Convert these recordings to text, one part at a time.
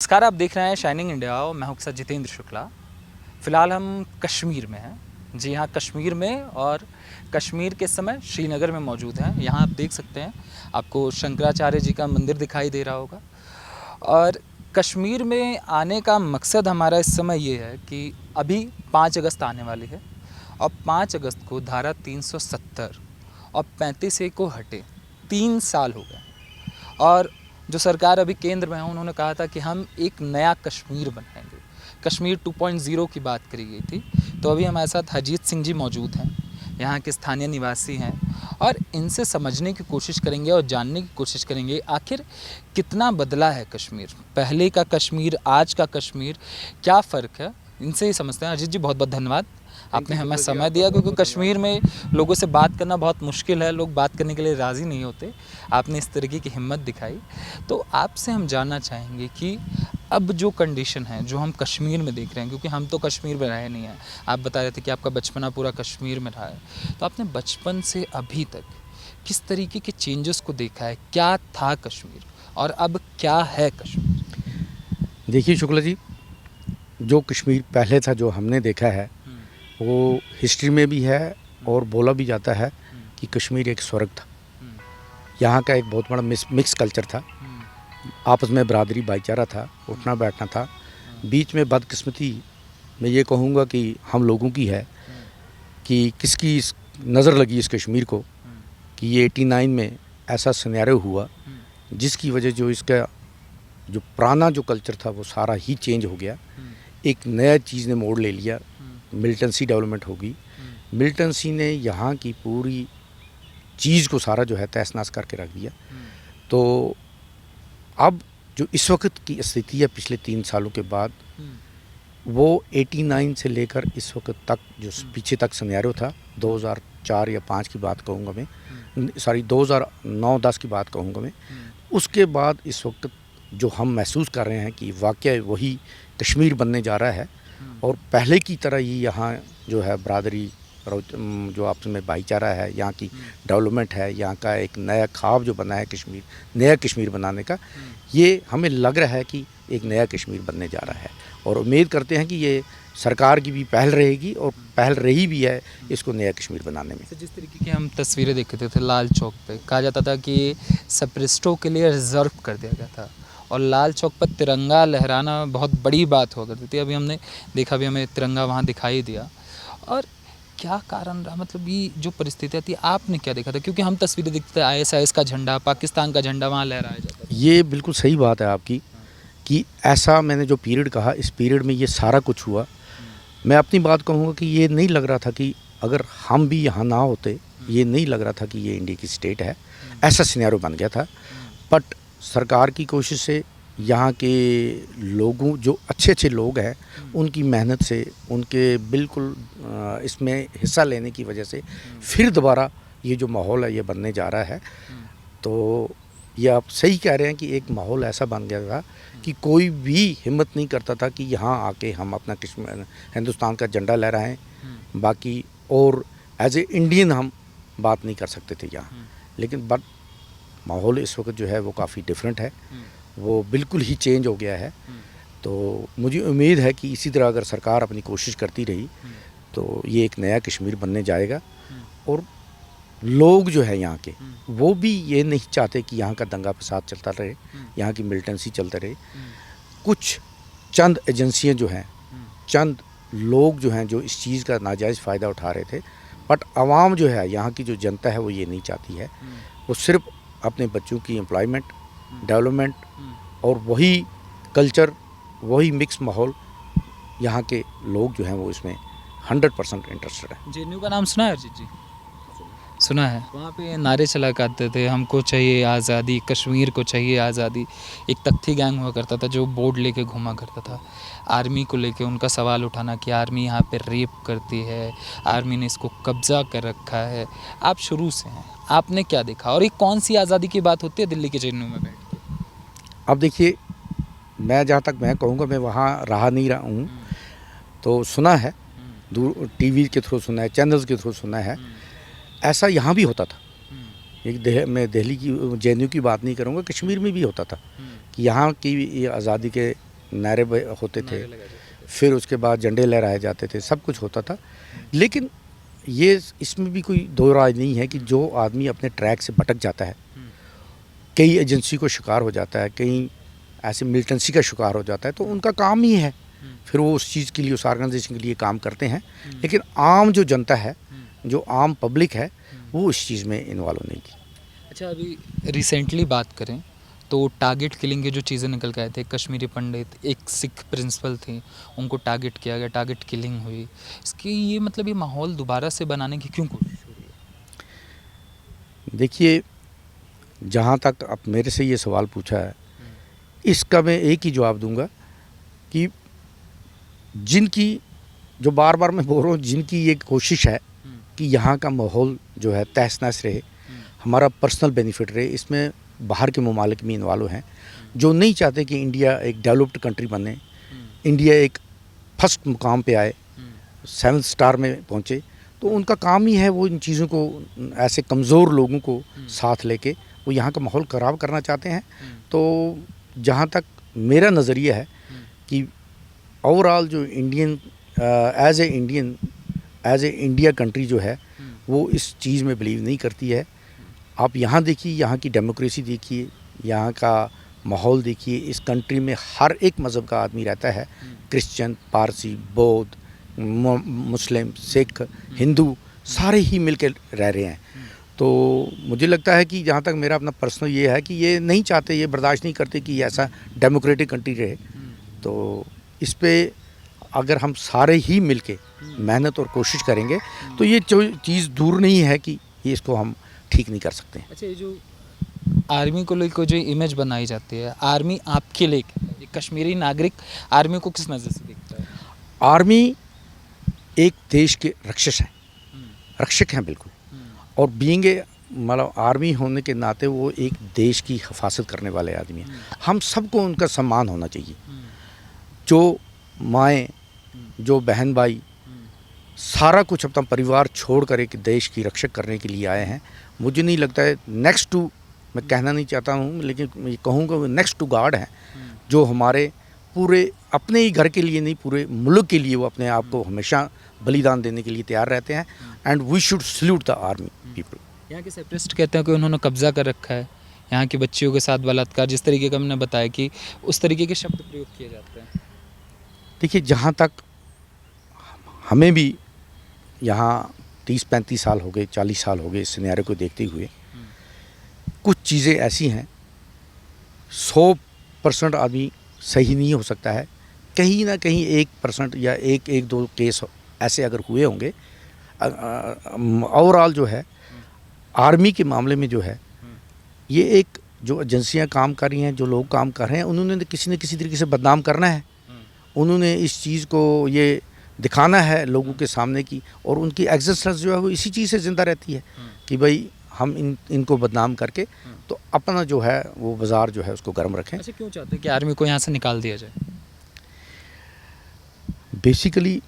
नमस्कार, आप देख रहे हैं शाइनिंग इंडिया और मैं हूं के साथ जितेंद्र शुक्ला। फ़िलहाल हम कश्मीर में हैं। जी हाँ, कश्मीर में, और कश्मीर के समय श्रीनगर में मौजूद हैं। यहाँ आप देख सकते हैं, आपको शंकराचार्य जी का मंदिर दिखाई दे रहा होगा। और कश्मीर में आने का मकसद हमारा इस समय ये है कि अभी 5 अगस्त आने वाली है और 5 अगस्त को धारा 370 और 35A को हटे 3 साल हो गए। और जो सरकार अभी केंद्र में है, उन्होंने कहा था कि हम एक नया कश्मीर बनाएंगे। कश्मीर 2.0 की बात करी गई थी। तो अभी हमारे साथ हरजीत सिंह जी मौजूद हैं, यहाँ के स्थानीय निवासी हैं, और इनसे समझने की कोशिश करेंगे और जानने की कोशिश करेंगे आखिर कितना बदला है कश्मीर, पहले का कश्मीर, आज का कश्मीर, क्या फ़र्क है, इनसे ही समझते हैं। हरजीत जी, बहुत बहुत धन्यवाद, आपने हमें समय दिया, क्योंकि कश्मीर में लोगों से बात करना बहुत मुश्किल है, लोग बात करने के लिए राज़ी नहीं होते। आपने इस तरीके की हिम्मत दिखाई। तो आपसे हम जानना चाहेंगे कि अब जो कंडीशन है, जो हम कश्मीर में देख रहे हैं, क्योंकि हम तो कश्मीर में रहे नहीं हैं। आप बता रहे थे कि आपका बचपना पूरा कश्मीर में रहा है, तो आपने बचपन से अभी तक किस तरीके के चेंजेस को देखा है? क्या था कश्मीर और अब क्या है कश्मीर? देखिए शुक्ला जी, जो कश्मीर पहले था, जो हमने देखा है, वो हिस्ट्री में भी है और बोला भी जाता है कि कश्मीर एक स्वर्ग था। यहाँ का एक बहुत बड़ा मिक्स कल्चर था, आपस में बरादरी भाईचारा था, उठना बैठना था। बीच में बदकिस्मती मैं ये कहूँगा कि हम लोगों की है कि किसकी नज़र लगी इस कश्मीर को कि ये 89 में ऐसा सिनेरियो हुआ जिसकी वजह जो इसका जो पुराना जो कल्चर था वो सारा ही चेंज हो गया। एक नया चीज़ ने मोड़ ले लिया, मिलिटेंसी डेवलपमेंट होगी। मिलिटेंसी ने यहाँ की पूरी चीज़ को सारा जो है तहस नहस करके रख दिया। तो अब जो इस वक्त की स्थिति है पिछले 3 सालों के बाद, वो 89 से लेकर इस वक्त तक जो पीछे तक सिनेरियो था, 2004 या 5 की बात कहूँगा मैं, सॉरी 2009-10 की बात कहूँगा मैं, उसके बाद इस वक्त जो हम महसूस कर रहे हैं कि वाकई वही कश्मीर बनने जा रहा है। और पहले की तरह ही यहाँ जो है बरादरी, जो आपस में भाईचारा है, यहाँ की डेवलपमेंट है, यहाँ का एक नया ख्वाब जो बना है कश्मीर, नया कश्मीर बनाने का, ये हमें लग रहा है कि एक नया कश्मीर बनने जा रहा है। और उम्मीद करते हैं कि ये सरकार की भी पहल रहेगी और पहल रही भी है इसको नया कश्मीर बनाने में। जिस तरीके की हम तस्वीरें देखते थे लाल चौक पे, कहा जाता था कि सेपरेटिस्टों के लिए रिजर्व कर दिया गया था, और लाल चौक पर तिरंगा लहराना बहुत बड़ी बात हुआ करती थी। अभी हमने देखा, भी हमें तिरंगा वहाँ दिखाई दिया। और क्या कारण रहा, मतलब ये जो परिस्थितियाँ थी, आपने क्या देखा था? क्योंकि हम तस्वीरें देखते थे, ISIS का झंडा, पाकिस्तान का झंडा वहाँ लहराया जाता था। ये बिल्कुल सही बात है आपकी कि ऐसा मैंने जो पीरियड कहा, इस पीरियड में ये सारा कुछ हुआ। मैं अपनी बात कहूँगा कि ये नहीं लग रहा था कि अगर हम भी यहाँ ना होते, ये नहीं लग रहा था कि ये इंडिया की स्टेट है, ऐसा सिनेरियो बन गया था। बट सरकार की कोशिश से, यहाँ के लोगों, जो अच्छे अच्छे लोग हैं, उनकी मेहनत से, उनके बिल्कुल इसमें हिस्सा लेने की वजह से फिर दोबारा ये जो माहौल है ये बनने जा रहा है। तो ये आप सही कह रहे हैं कि एक माहौल ऐसा बन गया था कि कोई भी हिम्मत नहीं करता था कि यहाँ आके हम अपना कश्मीर, हिंदुस्तान का झंडा लहराएं। बाकी और एज ए इंडियन हम बात नहीं कर सकते थे यहाँ। लेकिन बट माहौल इस वक्त जो है वो काफ़ी डिफरेंट है, वो बिल्कुल ही चेंज हो गया है। तो मुझे उम्मीद है कि इसी तरह अगर सरकार अपनी कोशिश करती रही तो ये एक नया कश्मीर बनने जाएगा। और लोग जो है यहाँ के, वो भी ये नहीं चाहते कि यहाँ का दंगा फसाद चलता रहे, यहाँ की मिलिटेंसी चलते रहे। कुछ चंद एजेंसियाँ जो हैं, चंद लोग जो हैं जो इस चीज़ का नाजायज़ फ़ायदा उठा रहे थे। बट आवाम जो है, यहाँ की जो जनता है, वो ये नहीं चाहती है। वो सिर्फ अपने बच्चों की एम्प्लॉयमेंट, डेवलपमेंट और वही कल्चर, वही मिक्स माहौल, यहाँ के लोग जो हैं वो इसमें 100% इंटरेस्टेड है। JNU का नाम सुना है अरिजीत जी? सुना है। वहाँ पे नारे चला करते थे, हमको चाहिए आज़ादी, कश्मीर को चाहिए आज़ादी। एक तख्ती गैंग हुआ करता था जो बोर्ड लेके घूमा करता था, आर्मी को लेके उनका सवाल उठाना कि आर्मी यहाँ पे रेप करती है, आर्मी ने इसको कब्ज़ा कर रखा है। आप शुरू से हैं, आपने क्या देखा, और ये कौन सी आज़ादी की बात होती है दिल्ली के JNU में बैठ के? अब देखिए, मैं जहाँ तक मैं कहूँगा, मैं वहाँ रहा नहीं रहा हूँ, तो सुना है, दूर टीवी के थ्रू सुना है, चैनल्स के थ्रू सुना है। ऐसा यहाँ भी होता था। मैं दिल्ली की JNU की बात नहीं करूँगा, कश्मीर में भी होता था कि यहाँ की आज़ादी के नारे होते थे, नारे लगाए जाते थे। फिर उसके बाद झंडे लहराए जाते थे, सब कुछ होता था। लेकिन ये इसमें भी कोई दो राय नहीं है कि जो आदमी अपने ट्रैक से भटक जाता है, कई एजेंसी को शिकार हो जाता है, कहीं ऐसे मिलिटेंसी का शिकार हो जाता है, तो उनका काम ही है, फिर वो उस चीज़ के लिए, उस ऑर्गेनाइजेशन के लिए काम करते हैं। लेकिन आम जो जनता है, जो आम पब्लिक है, वो इस चीज़ में इन्वॉल्व नहीं की। अच्छा, अभी रिसेंटली बात करें तो टारगेट किलिंग के जो चीज़ें निकल के आए थे, कश्मीरी पंडित, एक सिख प्रिंसिपल थे, उनको टारगेट किया गया, टारगेट किलिंग हुई। इसकी ये मतलब ये माहौल दोबारा से बनाने की क्यों कोशिश हो रही है? देखिए, जहाँ तक आप मेरे से ये सवाल पूछा है, इसका मैं एक ही जवाब दूंगा कि जिनकी, जो बार बार मैं बोल रहा हूँ, जिनकी ये कोशिश है कि यहाँ का माहौल जो है तहस नहस रहे, हमारा पर्सनल बेनिफिट रहे, इसमें बाहर के ममालिक भी इन्वॉल्व हैं, जो नहीं चाहते कि इंडिया एक डेवलप्ड कंट्री बने, इंडिया एक फर्स्ट मुकाम पे आए, 7 स्टार में पहुँचे, तो उनका काम ही है वो इन चीज़ों को, ऐसे कमज़ोर लोगों को साथ लेके वो यहाँ का माहौल ख़राब करना चाहते हैं। तो जहाँ तक मेरा नज़रिया है कि ओवरऑल जो Indian as a India country जो है, वो इस चीज़ में बिलीव नहीं करती है। आप यहाँ देखिए, यहाँ की डेमोक्रेसी देखिए, यहाँ का माहौल देखिए, इस कंट्री में हर एक मज़हब का आदमी रहता है, क्रिश्चियन, पारसी, बौद्ध, मुस्लिम, सिख, हिंदू, सारे ही मिलकर रह रहे हैं। तो मुझे लगता है कि जहाँ तक मेरा अपना पर्सनल ये है कि ये नहीं चाहते, ये बर्दाश्त नहीं करते कि ऐसा डेमोक्रेटिक कंट्री रहे। तो इस पे अगर हम सारे ही मिलके मेहनत और कोशिश करेंगे तो ये जो चीज़ दूर नहीं है कि ये इसको हम ठीक नहीं कर सकते। अच्छा, ये जो आर्मी को लेकर जो इमेज बनाई जाती है, आर्मी आपके लिए एक कश्मीरी नागरिक आर्मी को किस नज़र से देखता है? आर्मी एक देश के रक्षक हैं बिल्कुल, और बीइंग ए मतलब आर्मी होने के नाते वो एक देश की हिफाजत करने वाले आदमी हैं। हम सबको उनका सम्मान होना चाहिए। जो माएँ, जो बहन भाई, सारा कुछ अपना परिवार छोड़ कर एक देश की रक्षक करने के लिए आए हैं, मुझे नहीं लगता है नेक्स्ट टू, मैं कहना नहीं चाहता हूँ लेकिन मैं कहूँगा वो नेक्स्ट टू गॉड हैं, जो हमारे पूरे अपने ही घर के लिए नहीं, पूरे मुल्क के लिए वो अपने आप को हमेशा बलिदान देने के लिए तैयार रहते हैं। And we should salute the army people. यहाँ के सेपरेटिस्ट कहते हैं कि उन्होंने कब्जा कर रखा है, यहाँ की बच्चियों के साथ बलात्कार, जिस तरीके का हमने बताया कि उस तरीके के शब्द प्रयोग किए जाते हैं। देखिए, जहाँ तक हमें भी यहाँ 30-35 साल हो गए, 40 साल हो गए इस सिनेरियो को देखते हुए, कुछ चीज़ें ऐसी हैं, 100% आदमी सही नहीं हो सकता है, कहीं ना कहीं 1% या एक दो केस ऐसे अगर हुए होंगे। ओवरऑल जो है आर्मी के मामले में जो है, ये एक जो एजेंसियां काम कर रही हैं, जो लोग काम कर रहे हैं, उन्होंने न किसी तरीके से बदनाम करना है, उन्होंने इस चीज़ को ये दिखाना है लोगों के सामने की, और उनकी एग्जिस्टेंस जो है वो इसी चीज़ से ज़िंदा रहती है कि भाई हम इनको बदनाम करके तो अपना जो है वो बाज़ार जो है उसको गर्म रखें। अच्छा, क्यों चाहते हैं कि आर्मी को यहाँ से निकाल दिया जाए? बेसिकली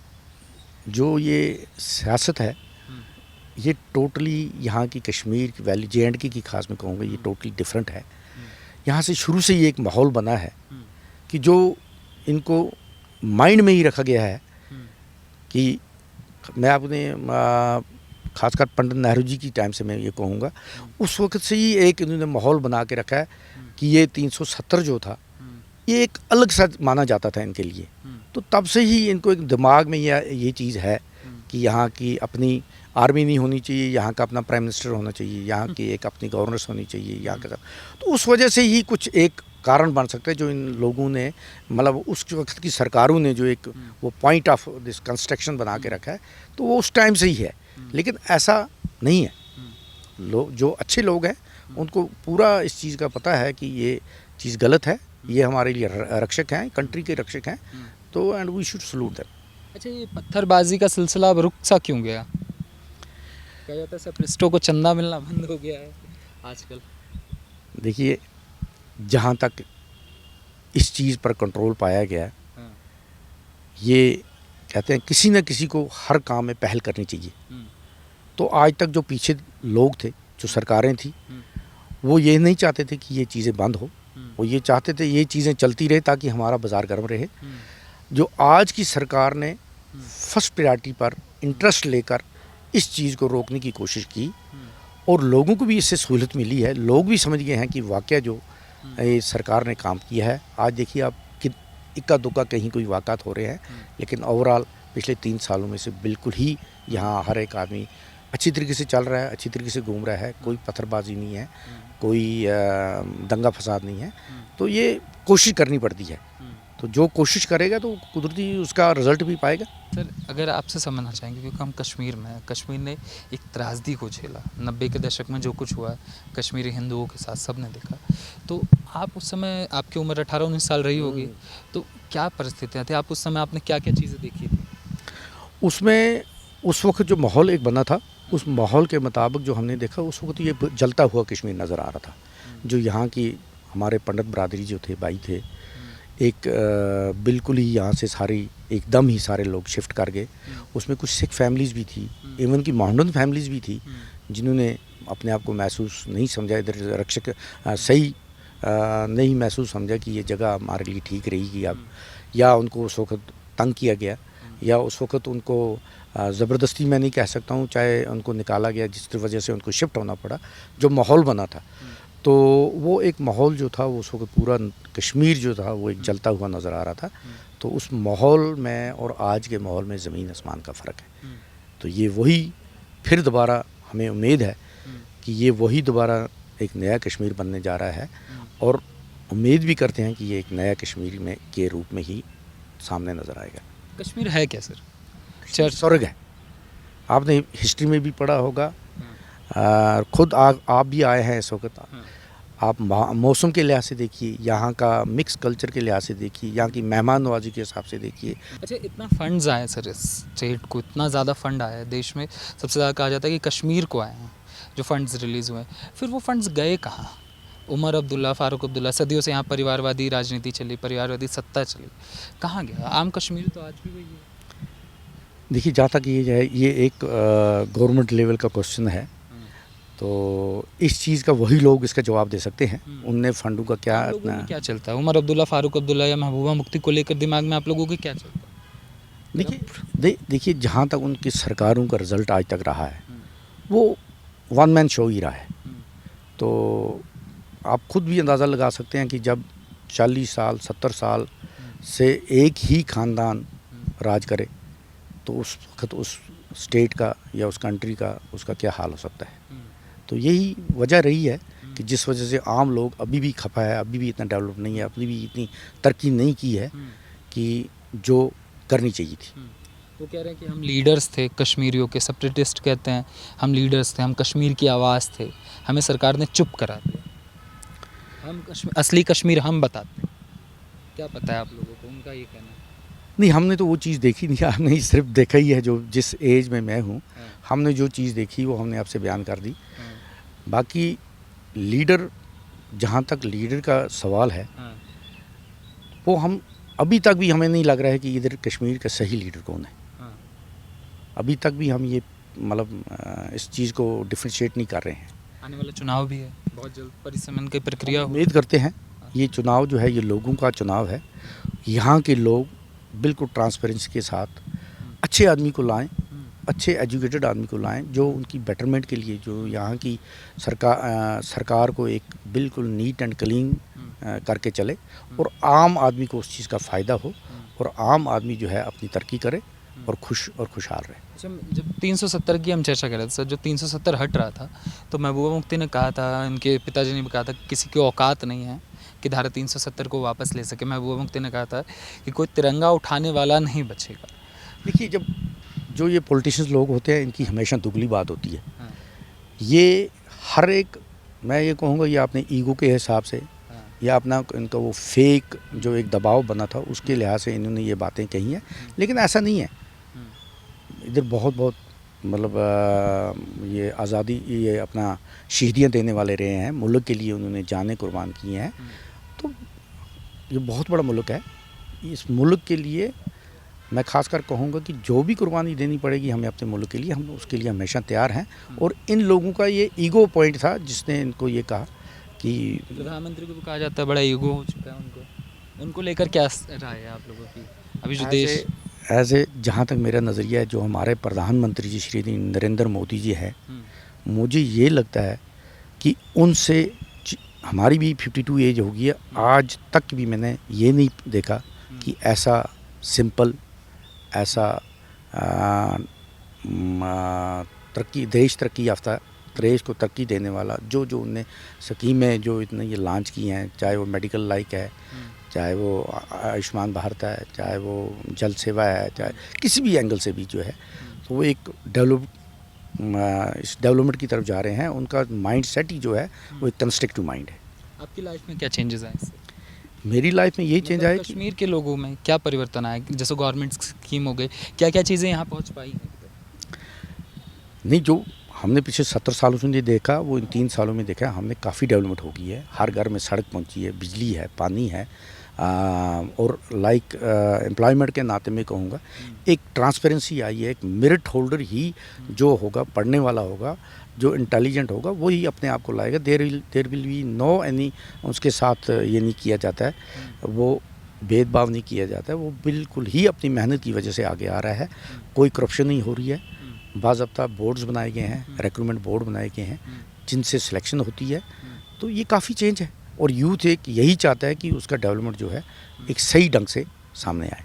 जो ये सियासत है, ये टोटली यहाँ की कश्मीर की वैली, J&K की खास मैं कहूँगा, ये टोटली डिफरेंट है। यहाँ से शुरू से ये एक माहौल बना है कि जो इनको माइंड में ही रखा गया है कि मैं अपने खासकर पंडित नेहरू जी की टाइम से मैं ये कहूँगा, उस वक्त से ही एक इन्होंने माहौल बना के रखा है कि ये 370 जो था, ये एक अलग सा माना जाता था इनके लिए। तो तब से ही इनको एक दिमाग में ये चीज़ है कि यहाँ की अपनी आर्मी नहीं होनी चाहिए, यहाँ का अपना प्राइम मिनिस्टर होना चाहिए, यहाँ की एक अपनी गवर्नर्स होनी चाहिए, यहाँ का। तो उस वजह से ही कुछ एक कारण बन सकता है जो इन लोगों ने, मतलब उस वक्त की सरकारों ने जो एक वो पॉइंट ऑफ दिस कंस्ट्रक्शन बना के रखा है, तो वो उस टाइम से ही है। लेकिन ऐसा नहीं है, लोग जो अच्छे लोग हैं उनको पूरा इस चीज़ का पता है कि ये चीज़ गलत है, ये हमारे लिए रक्षक हैं, कंट्री के रक्षक हैं, तो and we should salute them. अच्छा, ये पत्थरबाजी का सिलसिला अब रुक सा क्यों गया? कहा जाता है सेपरेटिस्टों को चंदा मिलना बंद हो गया है आजकल। देखिए, जहाँ तक इस चीज़ पर कंट्रोल पाया गया है, ये कहते हैं किसी न किसी को हर काम में पहल करनी चाहिए। तो आज तक जो पीछे लोग थे, जो सरकारें थी, वो ये नहीं चाहते थे कि ये चीज़ें बंद हो, वो ये चाहते थे ये चीज़ें चलती रहे ताकि हमारा बाज़ार गर्म रहे। जो आज की सरकार ने फर्स्ट प्रायोरिटी पर इंटरेस्ट लेकर इस चीज़ को रोकने की कोशिश की और लोगों को भी इससे सहूलत मिली है। लोग भी समझ गए हैं कि वाक़या जो ये सरकार ने काम किया है। आज देखिए आप कि इक्का दुक्का कहीं कोई वाक़ात हो रहे हैं, लेकिन ओवरऑल पिछले 3 सालों में से बिल्कुल ही यहाँ हर एक आदमी अच्छी तरीके से चल रहा है, अच्छी तरीके से घूम रहा है। कोई पत्थरबाजी नहीं है, कोई दंगा फसाद नहीं है। तो ये कोशिश करनी पड़ती है, तो जो कोशिश करेगा तो कुदरती उसका रिज़ल्ट भी पाएगा। सर अगर आपसे समझना चाहेंगे, क्योंकि हम कश्मीर में हैं, कश्मीर ने एक त्रासदी को झेला 90 के दशक में जो कुछ हुआ कश्मीरी हिंदुओं के साथ सब ने देखा। तो आप उस समय, आपकी उम्र 18-19 साल रही होगी, तो क्या परिस्थितियाँ थी? आप उस समय आपने क्या क्या चीज़ें देखी थी? उसमें उस वक्त जो माहौल एक बना था, उस माहौल के मुताबिक जो हमने देखा उस वक्त ये जलता हुआ कश्मीर नज़र आ रहा था। जो यहाँ की हमारे पंडित बरादरी जो थे, भाई थे, एक बिल्कुल ही यहाँ से सारी एकदम ही सारे लोग शिफ्ट कर गए। उसमें कुछ सिख फैमिलीज़ भी थी, इवन की मोहम्मदन फैमिलीज़ भी थी, जिन्होंने अपने आप को महसूस नहीं समझा, इधर रक्षक सही नहीं महसूस समझा कि ये जगह हमारे लिए ठीक रहेगी अब, या उनको उस वक्त तंग किया गया, या उस वक्त उनको ज़बरदस्ती मैं नहीं कह सकता हूँ, चाहे उनको निकाला गया जिस वजह से उनको शिफ्ट होना पड़ा। जो माहौल बना था, तो वो एक माहौल जो था वो उस वक्त पूरा कश्मीर जो था वो एक जलता हुआ नज़र आ रहा था। तो उस माहौल में और आज के माहौल में ज़मीन आसमान का फ़र्क है। तो ये वही फिर दोबारा हमें उम्मीद है कि ये वही दोबारा एक नया कश्मीर बनने जा रहा है, और उम्मीद भी करते हैं कि ये एक नया कश्मीर में के रूप में ही सामने नज़र आएगा। कश्मीर है क्या सर? चर्च स्वर्ग है। आपने हिस्ट्री में भी पढ़ा होगा, खुद आप भी आए हैं इस वक्त। आप मौसम के लिहाज से देखिए, यहाँ का मिक्स कल्चर के लिहाज से देखिए, यहाँ की मेहमान नवाजी के हिसाब से देखिए। अच्छा, इतना फंड्स आए सर इस स्टेट को, इतना ज़्यादा फंड आया है देश में, सबसे ज़्यादा कहा जाता है कि कश्मीर को आए हैं जो फंड्स रिलीज़ हुए, फिर वो फंड्स गए कहाँ? उमर अब्दुल्ला, फ़ारूक अब्दुल्ला, सदियों से यहाँ परिवारवादी राजनीति चली, परिवारवादी सत्ता चली, कहाँ गया आम कश्मीर? तो आज भी वही है। देखिए, जहाँ तक ये है, ये एक गवर्नमेंट लेवल का क्वेश्चन है, तो इस चीज़ का वही लोग इसका जवाब दे सकते हैं। उनने फंडों का क्या लोगों में क्या चलता है? उमर अब्दुल्ला, फ़ारूक अब्दुल्ला या महबूबा मुफ्ती को लेकर दिमाग में आप लोगों के क्या चलता है? देखिए जहाँ तक उनकी सरकारों का रिज़ल्ट आज तक रहा है, वो वन मैन शो ही रहा है। तो आप खुद भी अंदाज़ा लगा सकते हैं कि जब 40 साल 70 साल से एक ही ख़ानदान राज करे, तो उस वक्त उस स्टेट का या उस कंट्री का उसका क्या हाल हो सकता है। तो यही वजह रही है कि जिस वजह से आम लोग अभी भी खफा है, अभी भी इतना डेवलप नहीं है, अभी भी इतनी तरक्की नहीं की है कि जो करनी चाहिए थी। वो कह रहे हैं कि हम लीडर्स थे कश्मीरियों के, सेपरेटिस्ट कहते हैं, हम लीडर्स थे, हम कश्मीर की आवाज़ थे, हमें सरकार ने चुप करा दिया, हम असली कश्मीर हम बताते हैं। क्या पता है आप लोगों को, उनका ये कहना है? नहीं, हमने तो वो चीज़ देखी नहीं, हमने सिर्फ देखा ही है। जो जिस एज में मैं हूँ, हमने जो चीज़ देखी वो हमने आपसे बयान कर दी। बाकी लीडर, जहाँ तक लीडर का सवाल है, वो हम अभी तक भी हमें नहीं लग रहा है कि इधर कश्मीर का सही लीडर कौन है। अभी तक भी हम ये मतलब इस चीज़ को डिफ्रेंशिएट नहीं कर रहे हैं। आने वाला चुनाव भी है बहुत जल्द, परिसमन की प्रक्रिया उम्मीद करते हैं ये चुनाव जो है ये लोगों का चुनाव है। यहाँ के लोग बिल्कुल ट्रांसपेरेंसी के साथ अच्छे आदमी को लाएं, अच्छे एजुकेटेड आदमी को लाएं, जो उनकी बेटरमेंट के लिए, जो यहाँ की सरकार को एक बिल्कुल नीट एंड क्लीन करके चले और आम आदमी को उस चीज़ का फ़ायदा हो और आम आदमी जो है अपनी तरक्की करे और खुश और खुशहाल रहे। जब 370 की हम चर्चा कर रहे थे सर, जो 370 हट रहा था, तो महबूबा मुफ्ती ने कहा था, इनके पिताजी ने भी कहा था कि किसी की औकात नहीं है कि धारा 370 को वापस ले सके। महबूबा मुफ्ती ने कहा था कि कोई तिरंगा उठाने वाला नहीं बचेगा। देखिए, जब जो ये पॉलिटिशियंस लोग होते हैं, इनकी हमेशा दुगली बात होती है। ये हर एक, मैं ये कहूँगा, ये अपने ईगो के हिसाब से या अपना इनका वो फेक जो एक दबाव बना था उसके लिहाज से इन्होंने ये बातें कही हैं, लेकिन ऐसा नहीं है। इधर बहुत मतलब ये आज़ादी, ये अपना शहीदियाँ देने वाले रहे हैं, मुल्क के लिए उन्होंने जानें कुर्बान की हैं। तो ये बहुत बड़ा मुल्क है। इस मुल्क के लिए मैं खासकर कहूँगा कि जो भी कुर्बानी देनी पड़ेगी हमें अपने मुल्क के लिए, हम उसके लिए हमेशा तैयार हैं। और इन लोगों का ये ईगो पॉइंट था जिसने इनको ये कहा कि प्रधानमंत्री को भी कहा जाता है बड़ा ईगो हो चुका है उनको लेकर क्या राय है आप लोगों की अभी जो देश एज ए जहाँ तक मेरा नज़रिया है, जो हमारे प्रधानमंत्री जी श्री नरेंद्र मोदी जी है, मुझे ये लगता है कि उनसे हमारी भी 52 एज हो गई है, आज तक भी मैंने ये नहीं देखा कि ऐसा सिंपल, ऐसा देश तरक्की याफ्ता, देश को तरक्की देने वाला जो उनने स्कीमें जो इतने ये लॉन्च की हैं, चाहे वो मेडिकल लाइक है, चाहे वो आयुष्मान भारत है, चाहे वो जल सेवा है, चाहे किसी भी एंगल से भी जो है, तो वो एक इस डेवलपमेंट की तरफ जा रहे हैं। उनका माइंड सेट ही जो है वो एक कंस्ट्रक्टिव माइंड है। आपकी लाइफ में क्या चेंजेस आए इससे? मेरी लाइफ में ये चेंज आया कि कश्मीर के लोगों में क्या परिवर्तन आया, जैसे गवर्नमेंट स्कीम हो गई, क्या क्या चीज़ें यहाँ पहुँच पाई हैं? नहीं, जो हमने पिछले 70 सालों से नहीं देखा वो इन 3 सालों में देखा, हमने काफ़ी डेवलपमेंट हो गई है। हर घर में सड़क पहुंची है, बिजली है, पानी है, और लाइक एम्प्लॉयमेंट के नाते मैं कहूँगा एक ट्रांसपेरेंसी आई है। एक मेरिट होल्डर ही जो होगा, पढ़ने वाला होगा, जो इंटेलिजेंट होगा, वही अपने आप को लाएगा। There will be no any, उसके साथ ये नहीं किया जाता है, वो भेदभाव नहीं किया जाता है, वो बिल्कुल ही अपनी मेहनत की वजह से आगे आ रहा है। कोई करप्शन नहीं हो रही है, बाज़ाब्ता बोर्ड्स बनाए गए हैं, रिक्रूटमेंट बोर्ड बनाए गए हैं जिनसे सिलेक्शन होती है। तो ये काफ़ी चेंज है और यूथ एक यही चाहता है कि उसका डेवलपमेंट जो है एक सही ढंग से सामने आए।